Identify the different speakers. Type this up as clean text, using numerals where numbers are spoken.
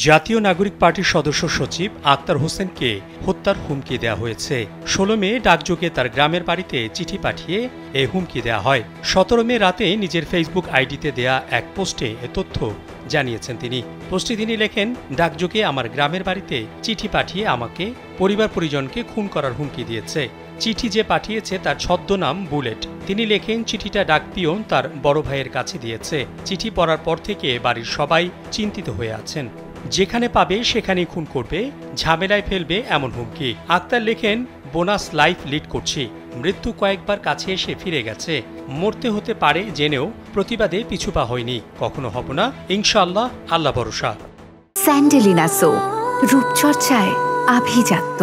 Speaker 1: জাতীয় নাগরিক পার্টির সদস্য সচিব আক্তার হোসেনকে হত্যার হুমকি দেওয়া হয়েছে। ১৬ মে ডাকযোগে তার গ্রামের বাড়িতে চিঠি পাঠিয়ে এ হুমকি দেওয়া হয়। ১৭ মে রাতে নিজের ফেসবুক আইডিতে দেয়া এক পোস্টে এ তথ্য জানিয়েছেন তিনি। পোস্টে তিনি লেখেন, ডাকযোগে আমার গ্রামের বাড়িতে চিঠি পাঠিয়ে আমাকে পরিবার পরিজনকে খুন করার হুমকি দিয়েছে। চিঠি যে পাঠিয়েছে তার ছদ্মনাম বুলেট। তিনি লেখেন, চিঠিটা ডাকপিয়ন তার বড় ভাইয়ের কাছে দিয়েছে। চিঠি পড়ার পর থেকে বাড়ির সবাই চিন্তিত হয়ে আছেন। যেখানে পাবে সেখানেই খুন করবে, ঝামেলায় ফেলবে এমন হুমকি। আক্তার লেখেন, বোনাস লাইফ লিড করছি। মৃত্যু কয়েকবার কাছে এসে ফিরে গেছে। মরতে হতে পারে জেনেও প্রতিবাদে পিছুপা হয়নি। কখনো হব না, ইনশাআল্লাহ, আল্লাহ ভরসা।
Speaker 2: স্যান্ডেলিনা সো, রূপচর্চায় আভিজাত্য।